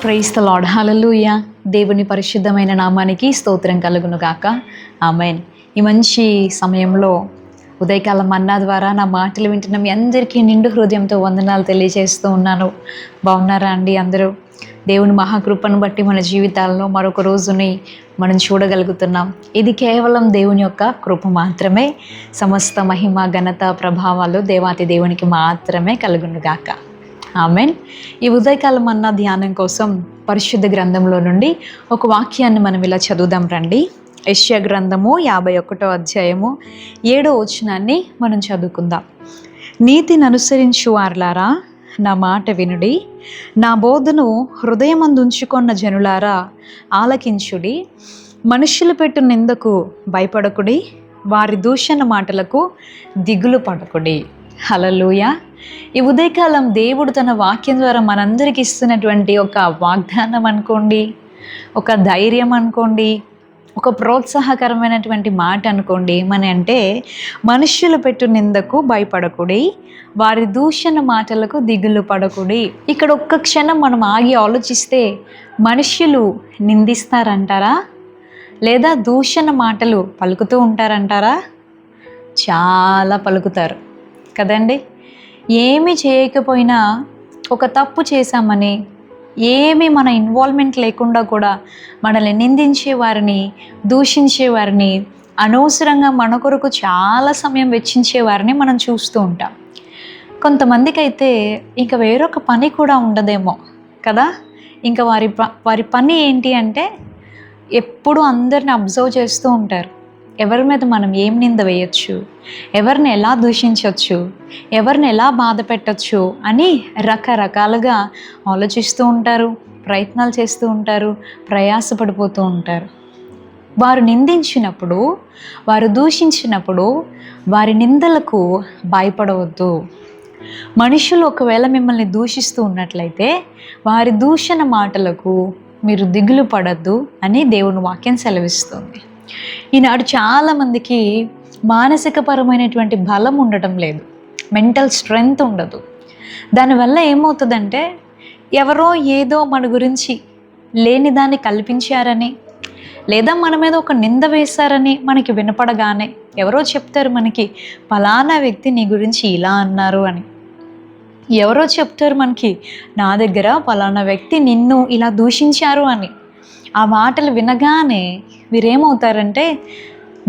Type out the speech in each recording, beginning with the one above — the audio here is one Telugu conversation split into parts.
Praise the lord. హల్లెలూయా. దేవుని పరిశుద్ధమైన నామానికి స్తోత్రం కలుగును గాక. ఆమేన్. ఈ మంచి సమయంలో ఉదయకాలం మన్నా ద్వారా నా మాటలు వింటున్న మీ అందరికీ నిండు హృదయంతో వందనాలు తెలియజేస్తూ ఉన్నాను. బాగున్నారా అండి అందరూ? దేవుని మహాకృపను బట్టి మన జీవితాల్లో మరొక రోజుని మనం చూడగలుగుతున్నాం. ఇది కేవలం దేవుని యొక్క కృప మాత్రమే. సమస్త మహిమ, ఘనత, ప్రభావాలు దేవాతి దేవునికి మాత్రమే కలుగును గాక. ఆమెన్. ఈ ఉదయకాలం అన్న ధ్యానం కోసం పరిశుద్ధ గ్రంథంలో నుండి ఒక వాక్యాన్ని మనం ఇలా చదువుదాం రండి. యెషయా గ్రంథము 51వ అధ్యాయము 7వ వచనాన్ని మనం చదువుకుందాం. నీతిని అనుసరించు వారలారా నా మాట వినుడి, నా బోధను హృదయమందుంచుకొన్న జనులారా ఆలకించుడి. మనుషులు పెట్టు నిందకు భయపడకుడి, వారి దూషణ మాటలకు దిగులు పడకుడి. హల్లెలూయా. ఈ ఉదయకాలం దేవుడు తన వాక్యం ద్వారా మనందరికి ఇస్తున్నటువంటి ఒక వాగ్దానం అనుకోండి, ఒక ధైర్యం అనుకోండి, ఒక ప్రోత్సాహకరమైనటువంటి మాట అనుకోండి. ఏమని అంటే, మనుష్యులు పెట్టు నిందకు భయపడకుడి, వారి దూషణ మాటలకు దిగులు పడకుడి. ఇక్కడ ఒక్క క్షణం మనం ఆగి ఆలోచిస్తే, మనుష్యులు నిందిస్తారంటారా లేదా దూషణ మాటలు పలుకుతూ ఉంటారంటారా? చాలా పలుకుతారు కదండి. ఏమి చేయకపోయినా ఒక తప్పు చేశామని, ఏమి మన ఇన్వాల్వ్మెంట్ లేకుండా కూడా మనల్ని నిందించేవారిని, దూషించేవారిని, అనవసరంగా మన కొరకు చాలా సమయం వెచ్చించేవారిని మనం చూస్తూ ఉంటాం. కొంతమందికి అయితే ఇంకా వేరొక పని కూడా ఉండదేమో కదా. ఇంకా వారి పని ఏంటి అంటే ఎప్పుడు అందరిని అబ్జర్వ్ చేస్తూ ఉంటారు. ఎవరి మీద మనం ఏం నింద వేయచ్చు, ఎవరిని ఎలా దూషించవచ్చు, ఎవరిని ఎలా బాధ పెట్టచ్చు అని రకరకాలుగా ఆలోచిస్తూ ఉంటారు, ప్రయత్నాలు చేస్తూ ఉంటారు, ప్రయాసపడిపోతూ ఉంటారు. వారు నిందించినప్పుడు, వారు దూషించినప్పుడు వారి నిందలకు భయపడవద్దు. మనుషులు ఒకవేళ మిమ్మల్ని దూషిస్తూ ఉన్నట్లయితే వారి దూషణ మాటలకు మీరు దిగులు పడద్దు అని దేవుని వాక్యం సెలవిస్తుంది. ఈనాడు చాలామందికి మానసికపరమైనటువంటి బలం ఉండటం లేదు, మెంటల్ స్ట్రెంగ్త్ ఉండదు. దానివల్ల ఏమవుతుందంటే, ఎవరో ఏదో మన గురించి లేని దాన్ని కల్పించారని, లేదా మన మీద ఒక నింద వేశారని మనకి వినపడగానే ఎవరో చెప్తారు మనకి, ఫలానా వ్యక్తి నీ గురించి ఇలా అన్నారు అని. ఎవరో చెప్తారు మనకి, నా దగ్గర ఫలానా వ్యక్తి నిన్ను ఇలా దూషించారు అని. ఆ మాటలు వినగానే వీరేమవుతారంటే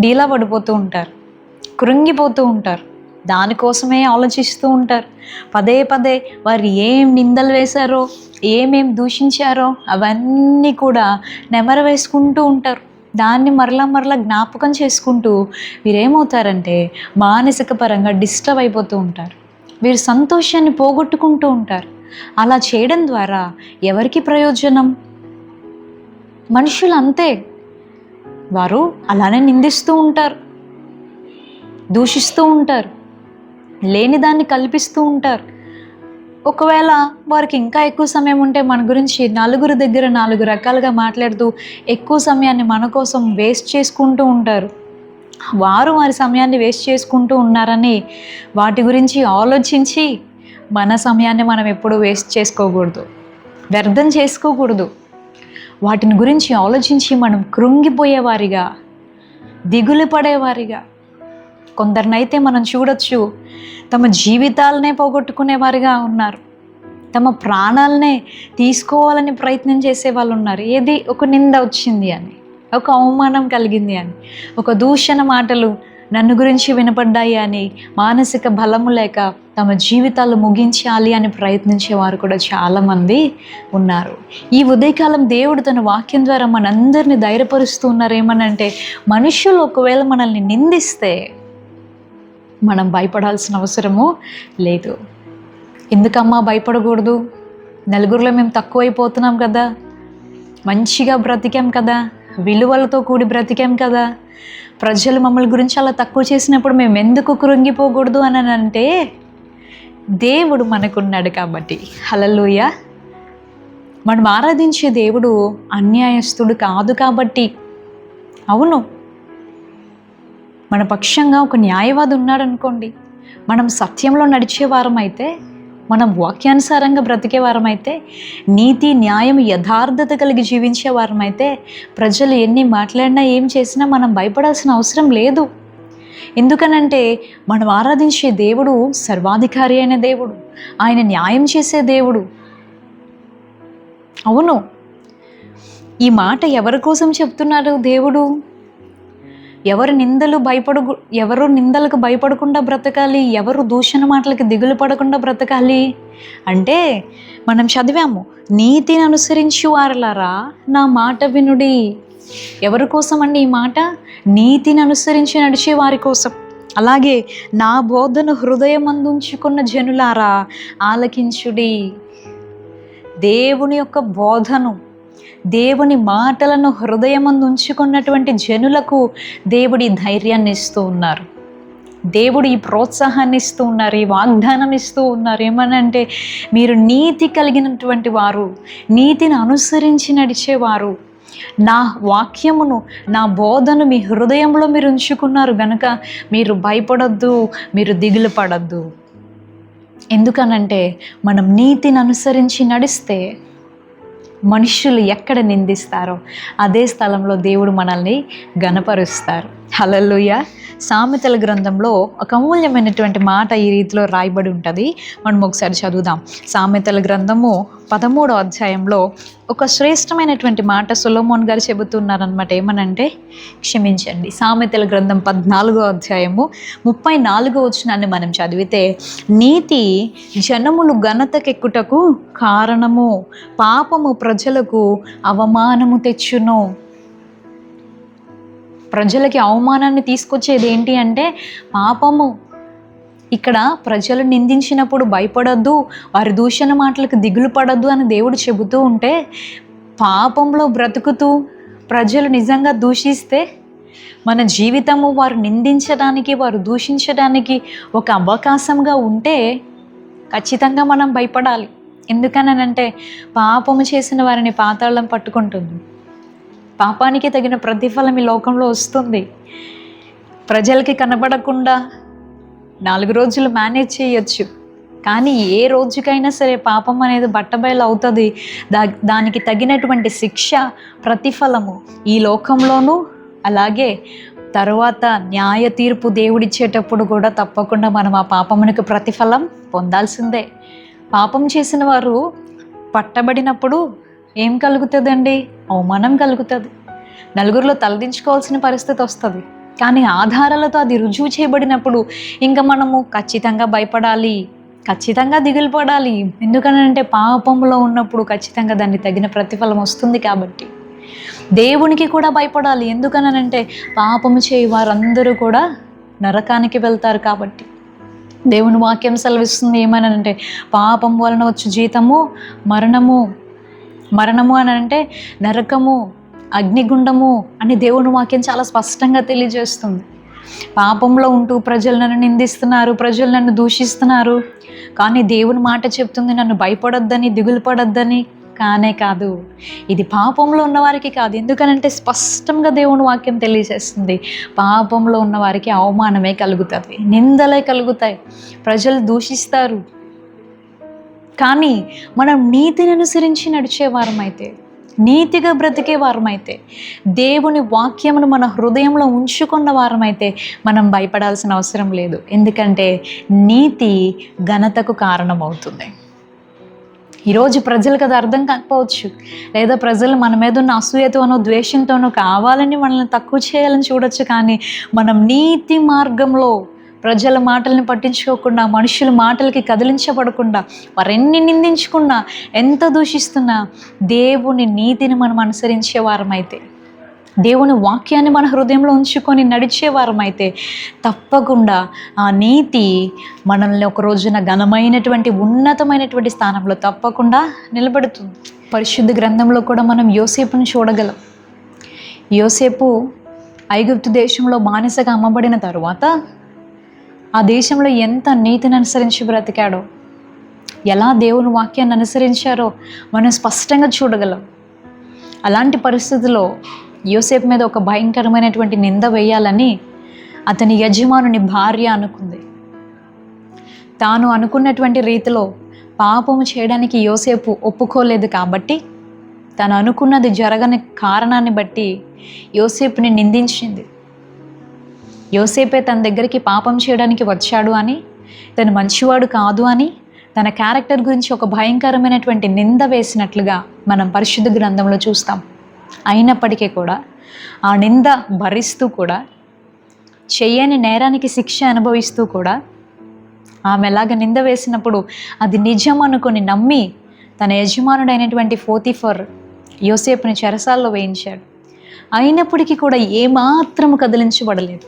డీలా పడిపోతూ ఉంటారు, కృంగిపోతూ ఉంటారు, దానికోసమే ఆలోచిస్తూ ఉంటారు. పదే పదే వారు ఏం నిందలు వేశారో, ఏమేం దూషించారో అవన్నీ కూడా నెమరు వేసుకుంటూ ఉంటారు. దాన్ని మరలా జ్ఞాపకం చేసుకుంటూ వీరేమవుతారంటే మానసిక పరంగా డిస్టర్బ్ అయిపోతూ ఉంటారు. వీరు సంతోషాన్ని పోగొట్టుకుంటూ ఉంటారు. అలా చేయడం ద్వారా ఎవరికి ప్రయోజనం? మనుషులు అంతే, వారు అలానే నిందిస్తూ ఉంటారు, దూషిస్తూ ఉంటారు, లేని దాన్ని కల్పిస్తూ ఉంటారు. ఒకవేళ వారికి ఇంకా ఎక్కువ సమయం ఉంటే మన గురించి నలుగురు దగ్గర 4 రకాలుగా మాట్లాడుతూ ఎక్కువ సమయాన్ని మన కోసం వేస్ట్ చేసుకుంటూ ఉంటారు. వారి సమయాన్ని వేస్ట్ చేసుకుంటూ ఉన్నారని వాటి గురించి ఆలోచించి మన సమయాన్ని మనం ఎప్పుడూ వేస్ట్ చేసుకోకూడదు, వ్యర్థం చేసుకోకూడదు. వాటిని గురించి ఆలోచించి మనం కృంగిపోయేవారిగా, దిగులు పడేవారిగా, కొందరినైతే మనం చూడొచ్చు తమ జీవితాలనే పోగొట్టుకునేవారిగా ఉన్నారు, తమ ప్రాణాలనే తీసుకోవాలని ప్రయత్నం చేసే వాళ్ళు ఉన్నారు. ఏది ఒక నింద వచ్చింది అని, ఒక అవమానం కలిగింది అని, ఒక దూషణ మాటలు నన్ను గురించి వినపడ్డాయి అని మానసిక బలము లేక తమ జీవితాలు ముగించాలి అని ప్రయత్నించేవారు కూడా చాలామంది ఉన్నారు. ఈ ఉదయకాలం దేవుడు తన వాక్యం ద్వారా మనందరినీ ధైర్యపరుస్తూ ఉన్నారు. ఏమనంటే, మనుషులు ఒకవేళ మనల్ని నిందిస్తే మనం భయపడాల్సిన అవసరము లేదు. ఎందుకమ్మా భయపడకూడదు? నలుగురిలో మేము తక్కువైపోతున్నాం కదా, మంచిగా బ్రతికాం కదా, విలువలతో కూడి బ్రతికాం కదా, ప్రజలు మమ్మల్ని గురించి అలా తక్కువ చేసినప్పుడు మేము ఎందుకు కృంగిపోకూడదు అని అంటే, దేవుడు మనకున్నాడు కాబట్టి. హల్లెలూయా. మనం ఆరాధించే దేవుడు అన్యాయస్తుడు కాదు కాబట్టి. అవును, మన పక్షంగా ఒక న్యాయవాది ఉన్నాడు అనుకోండి, మనం సత్యంలో నడిచేవారం అయితే మనం వాక్యానుసారంగా బ్రతికే వారమైతే, నీతి న్యాయం యథార్థత కలిగి జీవించే వారమైతే, ప్రజలు ఎన్ని మాట్లాడినా ఏం చేసినా మనం భయపడాల్సిన అవసరం లేదు. ఎందుకనంటే మనం ఆరాధించే దేవుడు సర్వాధికారి అయిన దేవుడు, ఆయన న్యాయం చేసే దేవుడు. అవును, ఈ మాట ఎవరి కోసం చెప్తున్నారు దేవుడు? ఎవరు నిందలకు భయపడకుండా బ్రతకాలి, ఎవరు దూషణ మాటలకి దిగులు పడకుండా బ్రతకాలి అంటే మనం చదివాము, నీతిని అనుసరించి వారలారా నా మాట వినుడి. ఎవరి కోసం అండి ఈ మాట? నీతిని అనుసరించి నడిచే వారి కోసం. అలాగే నా బోధను హృదయమందుంచుకున్న జనులారా ఆలకించుడి. దేవుని యొక్క బోధను, దేవుని మాటలను హృదయమందు ఉంచుకున్నటువంటి జనులకు దేవుడి ధైర్యాన్ని ఇస్తూ ఉన్నారు, దేవుడు ఈ ప్రోత్సాహాన్ని ఇస్తూ ఉన్నారు, ఈ వాగ్దానం ఇస్తూ ఉన్నారు. ఏమనంటే మీరు నీతి కలిగినటువంటి వారు, నీతిని అనుసరించి నడిచేవారు, నా వాక్యమును, నా బోధను మీ హృదయంలో మీరు ఉంచుకున్నారు గనుక మీరు భయపడొద్దు, మీరు దిగులు పడొద్దు. ఎందుకనంటే మనం నీతిని అనుసరించి నడిస్తే మనుషులు ఎక్కడ నిందిస్తారో అదే స్థలంలో దేవుడు మనల్ని ఘనపరుస్తారు. హల్లెలూయా. సామెతల గ్రంథంలో ఒక అమూల్యమైనటువంటి మాట ఈ రీతిలో రాయబడి ఉంటుంది. మనం ఒకసారి చదువుదాం. సామెతల గ్రంథము 13వ అధ్యాయంలో ఒక శ్రేష్టమైనటువంటి మాట సొలొమోన్ గారు చెబుతున్నారనమాట. ఏమనంటే, క్షమించండి, సామెతల గ్రంథం 14వ అధ్యాయము 34వ వచనాన్ని మనం చదివితే, నీతి జనములు ఘనతకెక్కుటకు కారణము, పాపము ప్రజలకు అవమానము తెచ్చును. ప్రజలకి అవమానాన్ని తీసుకొచ్చేది ఏంటి అంటే పాపము. ఇక్కడ ప్రజలు నిందించినప్పుడు భయపడొద్దు, వారి దూషణ మాటలకు దిగులు పడొద్దు అని దేవుడు చెబుతూ ఉంటే, పాపంలో బ్రతుకుతూ ప్రజలు నిజంగా దూషిస్తే మన జీవితము వారు నిందించడానికి, వారు దూషించడానికి ఒక అవకాశంగా ఉంటే ఖచ్చితంగా మనం భయపడాలి. ఎందుకనంటే పాపము చేసిన వారిని పాతాళం పట్టుకుంటుంది. పాపానికి తగిన ప్రతిఫలం ఈ లోకంలో వస్తుంది. ప్రజలకి కనబడకుండా 4 రోజులు మేనేజ్ చేయొచ్చు, కానీ ఏ రోజుకైనా సరే పాపం అనేది బట్టబయలు అవుతుంది. దానికి తగినటువంటి శిక్ష, ప్రతిఫలము ఈ లోకంలోనూ, అలాగే తర్వాత న్యాయ తీర్పు దేవుడిచ్చేటప్పుడు కూడా తప్పకుండా మనం ఆ పాపమునికి ప్రతిఫలం పొందాల్సిందే. పాపం చేసిన వారు పట్టబడినప్పుడు ఏం కలుగుతుందండి? అవమానం కలుగుతుంది. నలుగురిలో తలదించుకోవాల్సిన పరిస్థితి వస్తుంది. కానీ ఆధారాలతో అది రుజువు చేయబడినప్పుడు ఇంకా మనము ఖచ్చితంగా భయపడాలి, ఖచ్చితంగా దిగులు పడాలి. ఎందుకనంటే పాపంలో ఉన్నప్పుడు ఖచ్చితంగా దాన్ని తగిన ప్రతిఫలం వస్తుంది. కాబట్టి దేవునికి కూడా భయపడాలి. ఎందుకనంటే పాపము చేయి వారందరూ కూడా నరకానికి వెళ్తారు. కాబట్టి దేవుని వాక్యం సెలవిస్తుంది ఏమనంటే, పాపం వలన వచ్చు జీతము మరణము, మరణము అని అంటే నరకము, అగ్నిగుండము అని దేవుని వాక్యం చాలా స్పష్టంగా తెలియజేస్తుంది. పాపంలో ఉంటూ ప్రజలు నన్ను నిందిస్తున్నారు, ప్రజలు నన్ను దూషిస్తున్నారు, కానీ దేవుని మాట చెప్తుంది నన్ను భయపడొద్దని, దిగులు పడొద్దని. కానే కాదు, ఇది పాపంలో ఉన్నవారికి కాదు. ఎందుకనంటే స్పష్టంగా దేవుని వాక్యం తెలియజేస్తుంది, పాపంలో ఉన్నవారికి అవమానమే కలుగుతుంది, నిందలే కలుగుతాయి, ప్రజలు దూషిస్తారు. కానీ మనం నీతిని అనుసరించి నడిచేవారమైతే, నీతిగా బ్రతికే వారమైతే, దేవుని వాక్యమును మన హృదయంలో ఉంచుకున్న వారమైతే మనం భయపడాల్సిన అవసరం లేదు. ఎందుకంటే నీతి ఘనతకు కారణమవుతుంది. ఈరోజు ప్రజలకు అది అర్థం కాకపోవచ్చు, లేదా ప్రజలు మన మీద ఉన్న అసూయతోనో ద్వేషంతోనో కావాలని మనల్ని తక్కువ చేయాలని చూడొచ్చు. కానీ మనం నీతి మార్గంలో ప్రజల మాటల్ని పట్టించుకోకుండా, మనుషుల మాటలకి కదిలించబడకుండా, వారెన్ని నిందించుకున్నా, ఎంత దూషిస్తున్నా, దేవుని నీతిని మనం అనుసరించే వారమైతే, దేవుని వాక్యాన్ని మన హృదయంలో ఉంచుకొని నడిచే వారమైతే తప్పకుండా ఆ నీతి మనల్ని ఒక రోజున ఘనమైనటువంటి, ఉన్నతమైనటువంటి స్థానంలో తప్పకుండా నిలబెడుతుంది. పరిశుద్ధ గ్రంథంలో కూడా మనం యోసేపుని చూడగలం. యోసేపు ఐగుప్తు దేశంలో బానిసగా అమ్మబడిన తరువాత ఆ దేశంలో ఎంత నీతిని అనుసరించి బ్రతికాడో, ఎలా దేవుని వాక్యాన్ని అనుసరించారో మనం స్పష్టంగా చూడగలం. అలాంటి పరిస్థితుల్లో యోసేపు మీద ఒక భయంకరమైనటువంటి నింద వేయాలని అతని యజమానుని భార్య అనుకుంది. తాను అనుకున్నటువంటి రీతిలో పాపము చేయడానికి యోసేపు ఒప్పుకోలేదు కాబట్టి తను అనుకున్నది జరగని కారణాన్ని బట్టి యోసేపుని నిందించింది. యోసేపే తన దగ్గరికి పాపం చేయడానికి వచ్చాడు అని, తను మంచివాడు కాదు అని, తన క్యారెక్టర్ గురించి ఒక భయంకరమైనటువంటి నింద వేసినట్లుగా మనం పరిశుద్ధ గ్రంథంలో చూస్తాం. అయినప్పటికీ కూడా ఆ నింద భరిస్తూ కూడా, చెయ్యని నేరానికి శిక్ష అనుభవిస్తూ కూడా, ఆమె ఎలాగ నింద వేసినప్పుడు అది నిజం అనుకొని నమ్మి తన యజమానుడైనటువంటి పోతీఫర్ యోసేపుని చెరసాల్లో వేయించాడు. అయినప్పటికీ కూడా ఏమాత్రము కదిలించబడలేదు.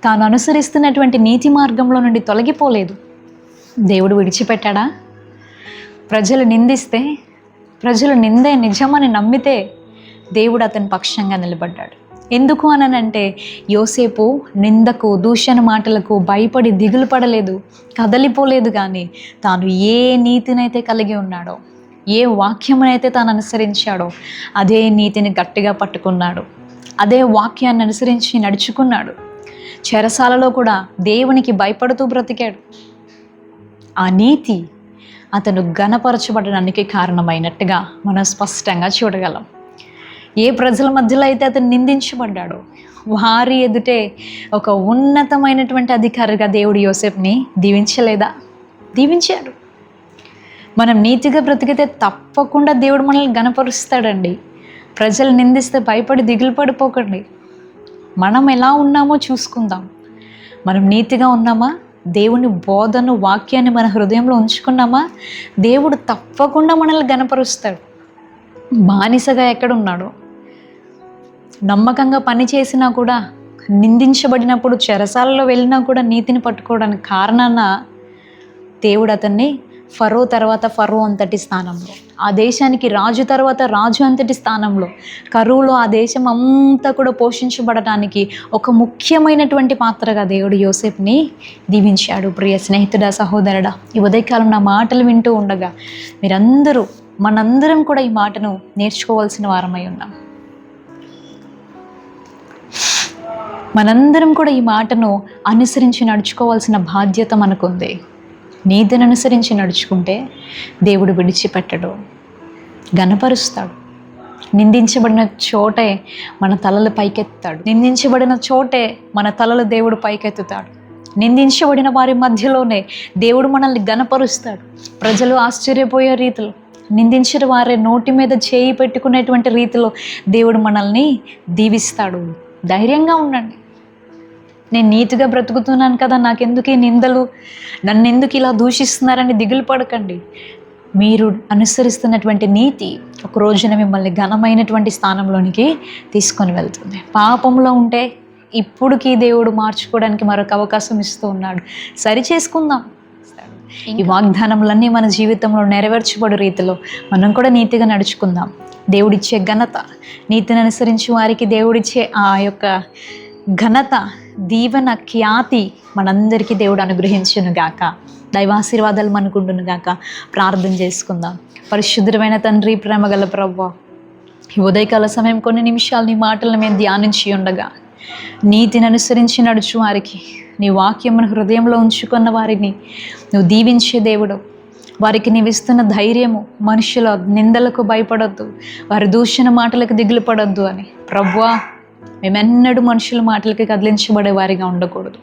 తాను అనుసరిస్తున్నటువంటి నీతి మార్గంలో నుండి తొలగిపోలేదు. దేవుడు విడిచిపెట్టాడా? ప్రజలు నిందిస్తే, ప్రజలు నిందే నిజమని నమ్మితే దేవుడు అతని పక్షంగా నిలబడ్డాడు. ఎందుకు అనంటే యోసేపు నిందకు, దూషణ మాటలకు భయపడి దిగులు పడలేదు, కదలిపోలేదు. కానీ తాను ఏ నీతినైతే కలిగి ఉన్నాడో, ఏ వాక్యమునైతే తాను అనుసరించాడో అదే నీతిని గట్టిగా పట్టుకున్నాడు. అదే వాక్యాన్ని అనుసరించి నడుచుకున్నాడు. చెరసాలలో కూడా దేవునికి భయపడుతూ బ్రతికాడు. ఆ నీతి అతను ఘనపరచబడడానికి కారణమైనట్టుగా మనం స్పష్టంగా చూడగలం. ఏ ప్రజల మధ్యలో అయితే అతను నిందించబడ్డాడో వారి ఎదుటే ఒక ఉన్నతమైనటువంటి అధికారిగా దేవుడు యోసేపుని దీవించలేదా? దీవించాడు. మనం నీతిగా బ్రతికితే తప్పకుండా దేవుడు మనల్ని ఘనపరుస్తాడండి. ప్రజలు నిందిస్తే భయపడి దిగులు పడిపోకండి. మనం ఎలా ఉన్నామో చూసుకుందాం. మనం నీతిగా ఉన్నామా? దేవుని బోధను, వాక్యాన్ని మన హృదయంలో ఉంచుకున్నామా? దేవుడు తప్పకుండా మనల్ని ఘనపరుస్తాడు. బానిసగా ఎక్కడున్నాడో, నమ్మకంగా పని చేసినా కూడా, నిందించబడినప్పుడు చెరసాలలో వెళ్ళినా కూడా నీతిని పట్టుకోవడానికి కారణాన దేవుడు అతన్ని ఫరో తర్వాత ఫరో అంతటి స్థానంలో, ఆ దేశానికి రాజు తర్వాత రాజు అంతటి స్థానంలో, కరువులో ఆ దేశం అంతా కూడా పోషించబడటానికి ఒక ముఖ్యమైనటువంటి పాత్రగా దేవుడు యోసేపుని దీవించాడు. ప్రియ స్నేహితుడా, సహోదరుడా, ఈ ఉదయకాలం నా మాటలు వింటూ ఉండగా మీరందరూ, మనందరం కూడా ఈ మాటను నేర్చుకోవాల్సిన వారమై ఉన్నాం. మనందరం కూడా ఈ మాటను అనుసరించి నడుచుకోవాల్సిన బాధ్యత మనకుంది. నీతిని అనుసరించి నడుచుకుంటే దేవుడు విడిచిపెట్టడు, ఘనపరుస్తాడు. నిందించబడిన చోటే మన తలలు పైకెత్తాడు. నిందించబడిన చోటే మన తలలు దేవుడు పైకెత్తుతాడు. నిందించబడిన వారి మధ్యలోనే దేవుడు మనల్ని ఘనపరుస్తాడు. ప్రజలు ఆశ్చర్యపోయే రీతిలో, నిందించిన వారే నోటి మీద చేయి పెట్టుకునేటువంటి రీతిలో దేవుడు మనల్ని దీవిస్తాడు. ధైర్యంగా ఉండండి. నేను నీతిగా బ్రతుకుతున్నాను కదా, నాకెందుకు ఈ నిందలు, నన్ను ఎందుకు ఇలా దూషిస్తున్నారని దిగులు పడకండి. మీరు అనుసరిస్తున్నటువంటి నీతి ఒక రోజున మిమ్మల్ని ఘనమైనటువంటి స్థానంలోనికి తీసుకొని వెళ్తుంది. పాపంలో ఉంటే ఇప్పుడుకి దేవుడు మార్చుకోవడానికి మరొక అవకాశం ఇస్తూ ఉన్నాడు. సరి చేసుకుందాం. ఈ వాగ్దానములన్నీ మన జీవితంలో నెరవేర్చబడు రీతిలో మనం కూడా నీతిగా నడుచుకుందాం. దేవుడిచ్చే ఘనత, నీతిని అనుసరించి వారికి దేవుడిచ్చే ఆ యొక్క ఘనత, దీవెన, ఖ్యాతి మనందరికీ దేవుడు అనుగ్రహించును గాక. దైవాశీర్వాదాలు మనకుండును గాక. ప్రార్థన చేసుకుందాం. పరిశుద్ధమైన తండ్రి, ప్రేమగల ప్రభువా, ఈ ఉదయకాల సమయం కొన్ని నిమిషాలు నీ మాటలను మేము ధ్యానించి ఉండగా, నీతిని అనుసరించి నడుచు వారికి, నీ వాక్యమును హృదయంలో ఉంచుకున్న వారిని నువ్వు దీవించే దేవుడు. వారికి నీవు ఇస్తున్న ధైర్యము, మనుషుల నిందలకు భయపడొద్దు, వారి దూషణ మాటలకు దిగులు పడొద్దు అని. ప్రభువా, మేమెన్నడూ మనుషుల మాటలకి కదిలించబడే వారిగా ఉండకూడదు.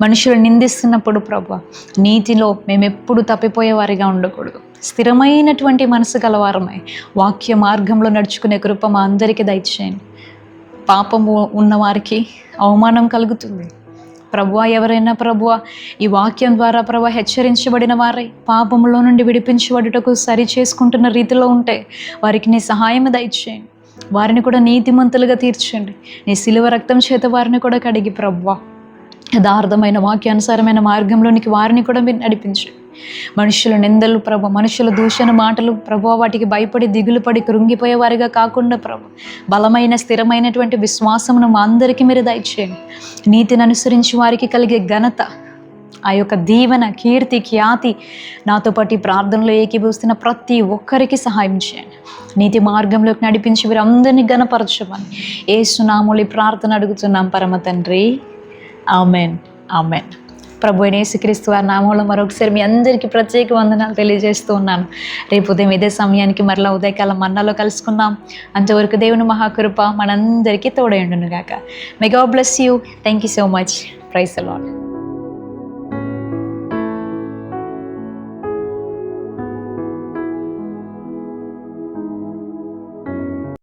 మనుషులు నిందిస్తున్నప్పుడు ప్రభువా, నీతిలో మేమెప్పుడు తప్పిపోయే వారిగా ఉండకూడదు. స్థిరమైనటువంటి మనసు గలవారమై వాక్య మార్గంలో నడుచుకునే కృప మా అందరికీ దయచేయండి. పాపము ఉన్నవారికి అవమానం కలుగుతుంది ప్రభువా. ఎవరైనా ప్రభువా ఈ వాక్యం ద్వారా ప్రభువా హెచ్చరించబడిన వారై పాపములో నుండి విడిపించబడుటకు సరి చేసుకుంటున్న రీతిలో ఉంటే వారికి నీ సహాయం దయచేయండి. వారిని కూడా నీతిమంతులుగా తీర్చండి. నీ శిలువ రక్తం చేత వారిని కూడా కడిగి ప్రభువా యథార్థమైన వాక్యానుసారమైన మార్గంలోనికి వారిని కూడా మీరు నడిపించండి. మనుషుల నిందలు ప్రభు, మనుషుల దూషణ మాటలు ప్రభు, వాటికి భయపడి దిగులు పడి కృంగిపోయే వారిగా కాకుండా ప్రభు, బలమైన స్థిరమైనటువంటి విశ్వాసమును మా అందరికీ మీరు దయచేయండి. నీతిని అనుసరించి వారికి కలిగే ఘనత, ఆ యొక్క దీవెన, కీర్తి, ఖ్యాతి నాతో పాటు ఈ ప్రార్థనలో ఏకీభవిస్తున్న ప్రతి ఒక్కరికి సహాయం చేయండి. నీతి మార్గంలోకి నడిపించి వీరందరినీ ఘనపరచమని యేసు నామములో ప్రార్థన అడుగుతున్నాం పరమ తండ్రి. Amen, amen. ప్రభు అయిన యేసుక్రీస్తు వారి నామంలో మరొకసారి మీ అందరికీ ప్రత్యేక వందనాలు తెలియజేస్తూ ఉన్నాను. రేపు ఉదయం ఇదే సమయానికి మరలా ఉదయకాలం మన్నాలో కలుసుకుందాం. అంతవరకు దేవుని మహాకృప మనందరికీ తోడై ఉండును గాక. May God bless you. Thank you so much. Praise the lord.